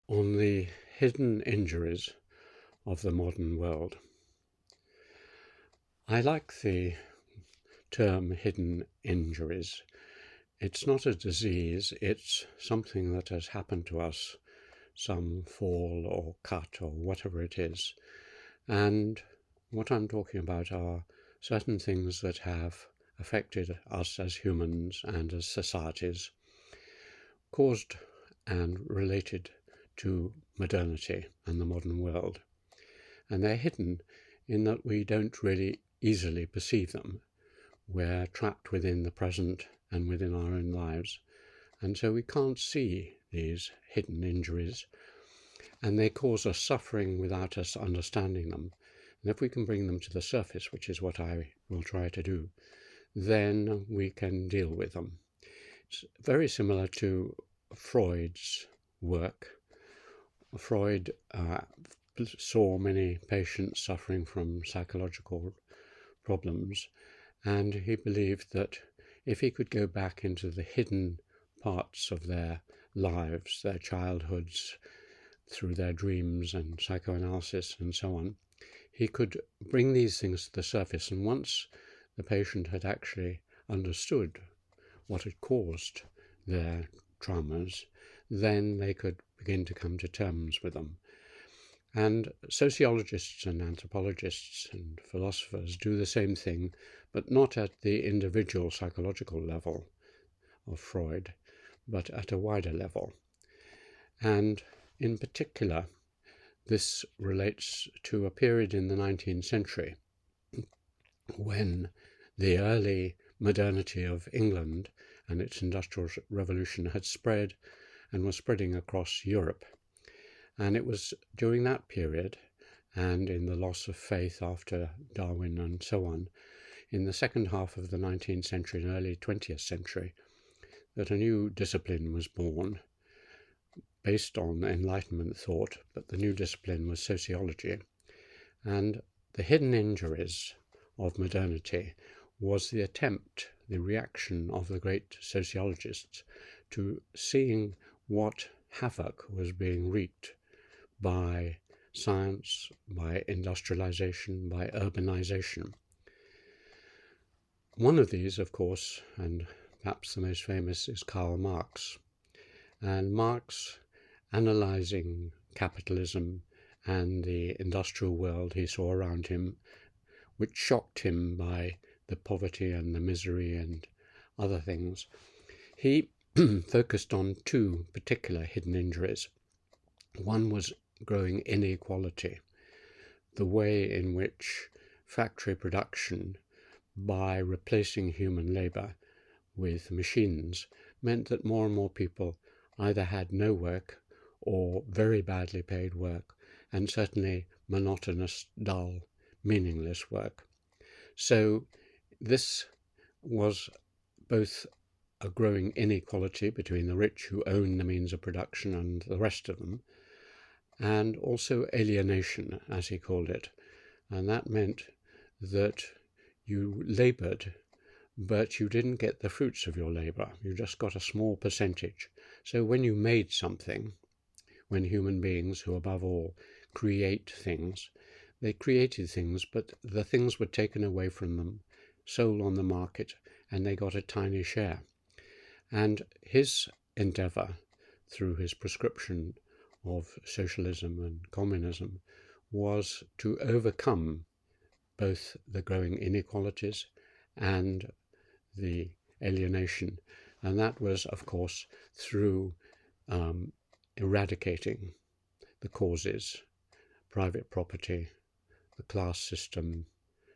on the hidden injuries of the modern world. I like the term hidden injuries. It's not a disease, it's something that has happened to us, some fall or cut or whatever it is. And what I'm talking about are certain things that have affected us as humans and as societies, caused and related to modernity and the modern world. And they're hidden in that we don't really easily perceive them. We're trapped within the present and within our own lives, and so we can't see these hidden injuries, and they cause us suffering without us understanding them. And if we can bring them to the surface, which is what I will try to do, then we can deal with them. It's very similar to Freud's work. Freud saw many patients suffering from psychological problems, and he believed that if he could go back into the hidden parts of their lives, their childhoods, through their dreams and psychoanalysis and so on, he could bring these things to the surface. And once the patient had actually understood what had caused their traumas, then they could begin to come to terms with them. And sociologists and anthropologists and philosophers do the same thing, but not at the individual psychological level of Freud, but at a wider level. And in particular, this relates to a period in the 19th century when the early modernity of England and its industrial revolution had spread and was spreading across Europe. And it was during that period, and in the loss of faith after Darwin and so on, in the second half of the 19th century and early 20th century, that a new discipline was born based on Enlightenment thought, but the new discipline was sociology. And the hidden injuries of modernity was the attempt, the reaction of the great sociologists to seeing what havoc was being wreaked by science, by industrialization, by urbanization. One of these, of course, and perhaps the most famous, is Karl Marx. And Marx, analyzing capitalism and the industrial world he saw around him, which shocked him by the poverty and the misery and other things, he focused on two particular hidden injuries. One was growing inequality, the way in which factory production, by replacing human labor with machines, meant that more and more people either had no work or very badly paid work, and certainly monotonous, dull, meaningless work. So this was both a growing inequality between the rich who own the means of production and the rest of them, and also alienation, as he called it. And that meant that you labored, but you didn't get the fruits of your labor. You just got a small percentage. So when you made something, when human beings, who above all create things, they created things, but the things were taken away from them, sold on the market, and they got a tiny share. And his endeavor, through his prescription of socialism and communism, was to overcome both the growing inequalities and the alienation. And that was, of course, through eradicating the causes, private property, the class system,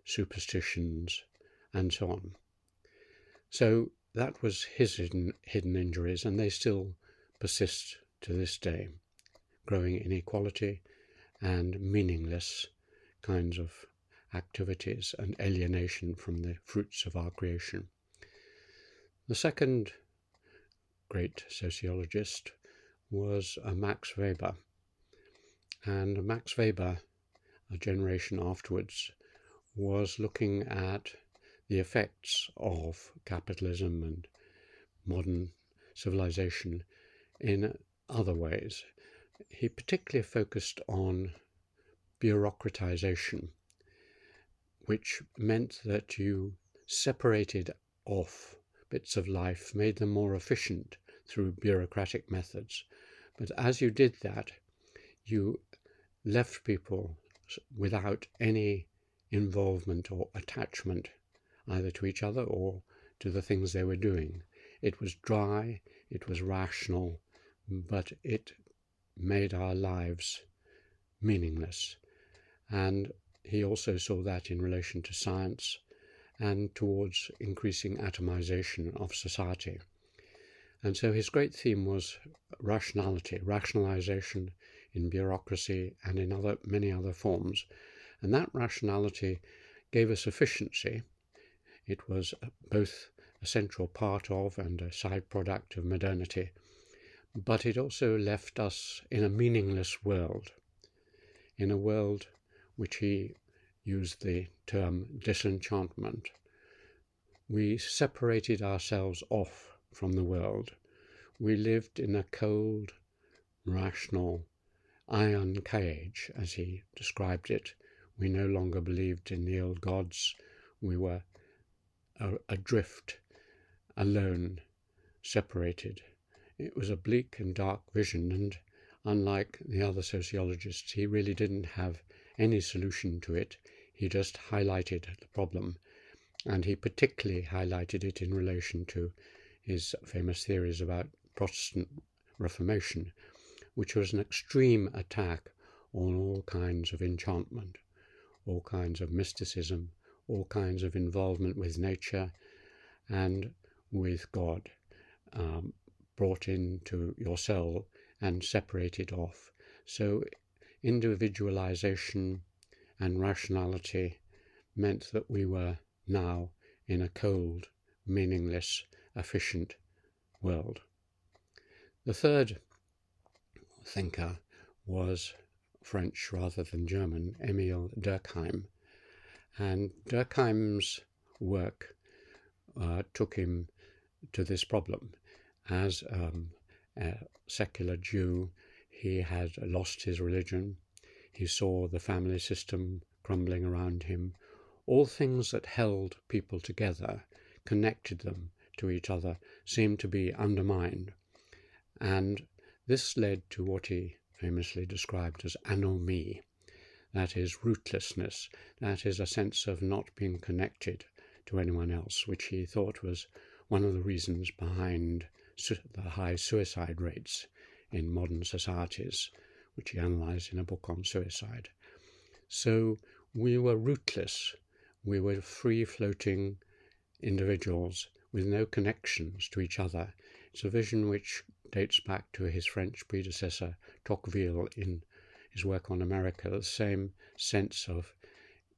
superstitions, and so on. So that was his hidden injuries, and they still persist to this day. Growing inequality and meaningless kinds of activities and alienation from the fruits of our creation. The second great sociologist was Max Weber. And Max Weber, a generation afterwards, was looking at the effects of capitalism and modern civilization in other ways. he particularly focused on bureaucratization, which meant that you separated off bits of life, made them more efficient through bureaucratic methods. But as you did that, you left people without any involvement or attachment either to each other or to the things they were doing. It was dry, it was rational, but it made our lives meaningless. And he also saw that in relation to science and towards increasing atomization of society. And so his great theme was rationality, rationalization in bureaucracy and in many other forms. And that rationality gave us efficiency. It was both a central part of and a side product of modernity, but it also left us in a meaningless world, in a world which he used the term disenchantment. We separated ourselves off from the world. We lived in a cold, rational, iron cage, as he described it. We no longer believed in the old gods. We were adrift, alone, separated. It was a bleak and dark vision, and unlike the other sociologists, he really didn't have any solution to it. He just highlighted the problem, and he particularly highlighted it in relation to his famous theories about Protestant Reformation, which was an extreme attack on all kinds of enchantment, all kinds of mysticism, all kinds of involvement with nature and with God, brought into your cell and separated off. So individualization and rationality meant that we were now in a cold, meaningless, efficient world. The third thinker was French rather than German, Emile Durkheim. And Durkheim's work took him to this problem. As a secular Jew, he had lost his religion. He saw the family system crumbling around him. All things that held people together, connected them to each other, seemed to be undermined. And this led to what he famously described as anomie. That is rootlessness. That is a sense of not being connected to anyone else, which he thought was one of the reasons behind the high suicide rates in modern societies, which he analysed in a book on suicide. So we were rootless. We were free-floating individuals with no connections to each other. It's a vision which dates back to his French predecessor, Tocqueville, in his work on America, the same sense of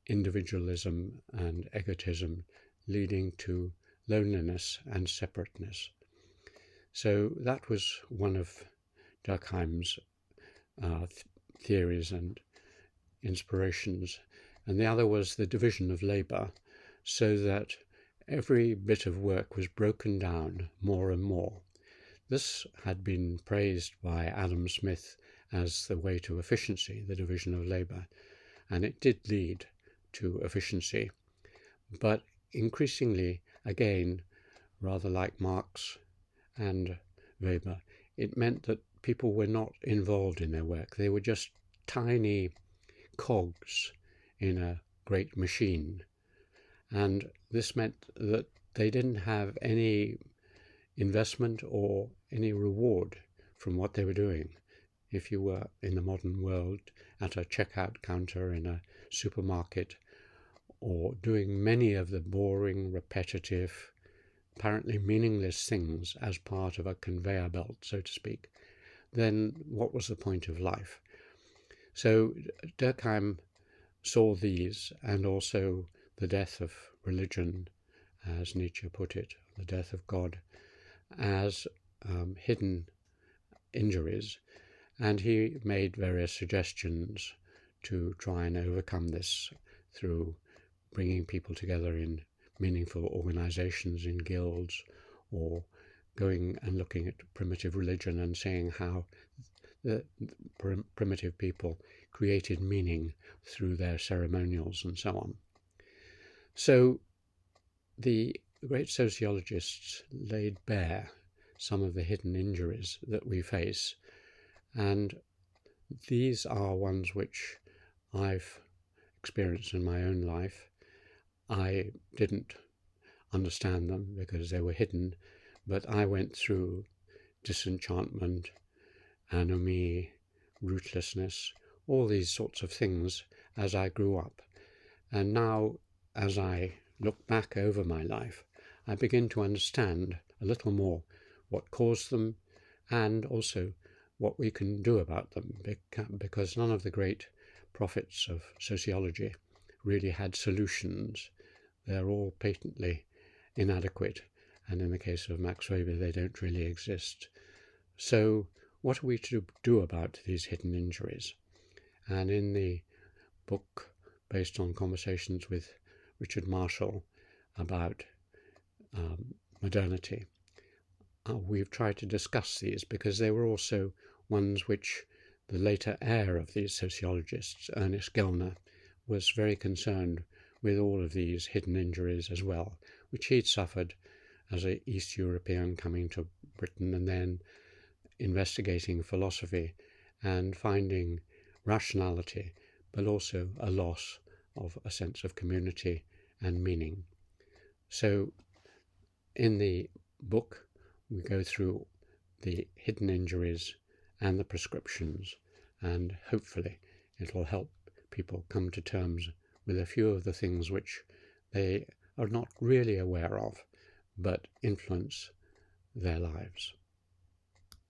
individualism and egotism leading to loneliness and separateness. So that was one of Durkheim's theories and inspirations. And the other was the division of labour, so that every bit of work was broken down more and more. This had been praised by Adam Smith as the way to efficiency, the division of labour, and it did lead to efficiency. But increasingly, again, rather like Marx and Weber, it meant that people were not involved in their work. They were just tiny cogs in a great machine. And this meant that they didn't have any investment or any reward from what they were doing. If you were in the modern world at a checkout counter in a supermarket, or doing many of the boring, repetitive, apparently meaningless things as part of a conveyor belt, so to speak, then what was the point of life? So Durkheim saw these, and also the death of religion, as Nietzsche put it, the death of God, as hidden injuries, and he made various suggestions to try and overcome this through bringing people together in meaningful organizations, in guilds, or going and looking at primitive religion and seeing how the primitive people created meaning through their ceremonials and so on. So the great sociologists laid bare some of the hidden injuries that we face, and these are ones which I've experienced in my own life. I didn't understand them because they were hidden, but I went through disenchantment, anomie, rootlessness, all these sorts of things as I grew up. And now, as I look back over my life, I begin to understand a little more what caused them and also what we can do about them, because none of the great prophets of sociology really had solutions. They're all patently inadequate, and in the case of Max Weber, they don't really exist. So what are we to do about these hidden injuries? And in the book, based on conversations with Richard Marshall about modernity, we've tried to discuss these because they were also ones which the later heir of these sociologists, Ernest Gellner, was very concerned with all of these hidden injuries as well, which he'd suffered as an East European coming to Britain and then investigating philosophy and finding rationality, but also a loss of a sense of community and meaning. So in the book, we go through the hidden injuries and the prescriptions, and hopefully it will help people come to terms with a few of the things which they are not really aware of, but influence their lives.